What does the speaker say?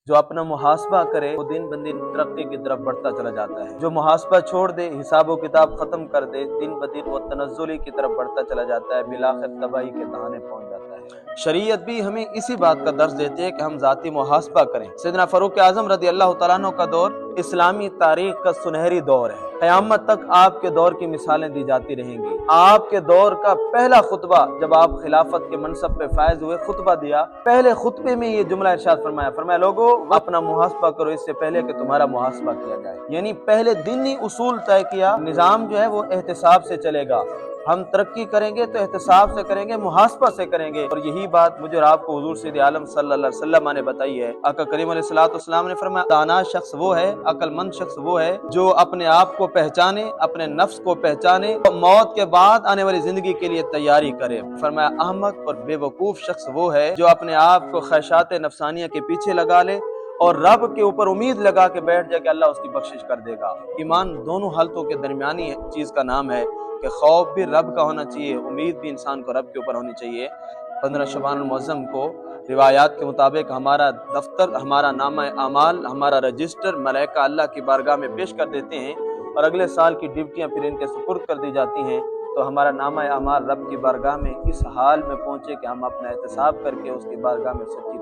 जो अपना मुहासबा करे वो दिन ब दिन तरक्की की तरफ बढ़ता चला जाता है। जो मुहासबा छोड़ दे, हिसाब व किताब खत्म कर दे, दिन ब दिन वो तनज़्ज़ुली की तरफ बढ़ता चला जाता है, बिलाखिर तबाही के दहाने पहुंच जाता है। शरीयत भी हमें इसी बात का दर्स देती है कि हम ज़ाती मुहासबा करें। सैयदना फ़ारूक आज़म रज़ी अल्लाह तआला अन्हु का दौर इस्लामी तारीख का सुनहरी दौर है। क़यामत तक आपके दौर की मिसालें दी जाती रहेंगी। आपके दौर का पहला खुतबा, जब आप खिलाफत के मनसब पे फायज हुए, खुतबा दिया, पहले खुतबे में ये जुमला इरशाद फरमाया, फरमाया लोगो अपना मुहासबा करो इससे पहले कि तुम्हारा मुहासबा किया जाए। यानी पहले दिन ही उसूल तय किया, निज़ाम जो है वो एहतिसाब से चलेगा। हम तरक्की करेंगे तो एहतिसाब से करेंगे, मुहासबा से करेंगे। और यही बात मुझे और आपको हुजूर सैयद आलम सल्लल्लाहु अलैहि वसल्लम ने बताई है। आका करीम अलैहिस्सलाम ने फरमाया, दाना शख्स वो है, अक्लमंद शख्स वो है जो अपने आप को पहचाने, अपने नफ्स को पहचाने और मौत के बाद आने वाली जिंदगी के लिए तैयारी करे। फरमाया अहमक और बेवकूफ शख्स वो है जो अपने आप को ख्वाहिशात नफ्सानिया के पीछे लगा ले और रब के ऊपर उम्मीद लगा के बैठ जाए कि अल्लाह उसकी बख्शिश कर देगा। ईमान दोनों हालतों के दरमियानी चीज का नाम है कि खौफ भी रब का होना चाहिए, उम्मीद भी इंसान को रब के ऊपर होनी चाहिए। 15 शबान मुअज़्ज़म को रिवायात के मुताबिक हमारा दफ्तर, हमारा नामा अमाल, हमारा रजिस्टर मलाइका अल्लाह की बारगाह में पेश कर देते हैं और अगले साल की ड्यूटियां फिर इनके सुपुर्द कर दी जाती हैं। तो हमारा नामा अमाल रब की बारगाह में इस हाल में पहुंचे कि हम अपना एहतिसाब करके उसकी बारगाह में सच्ची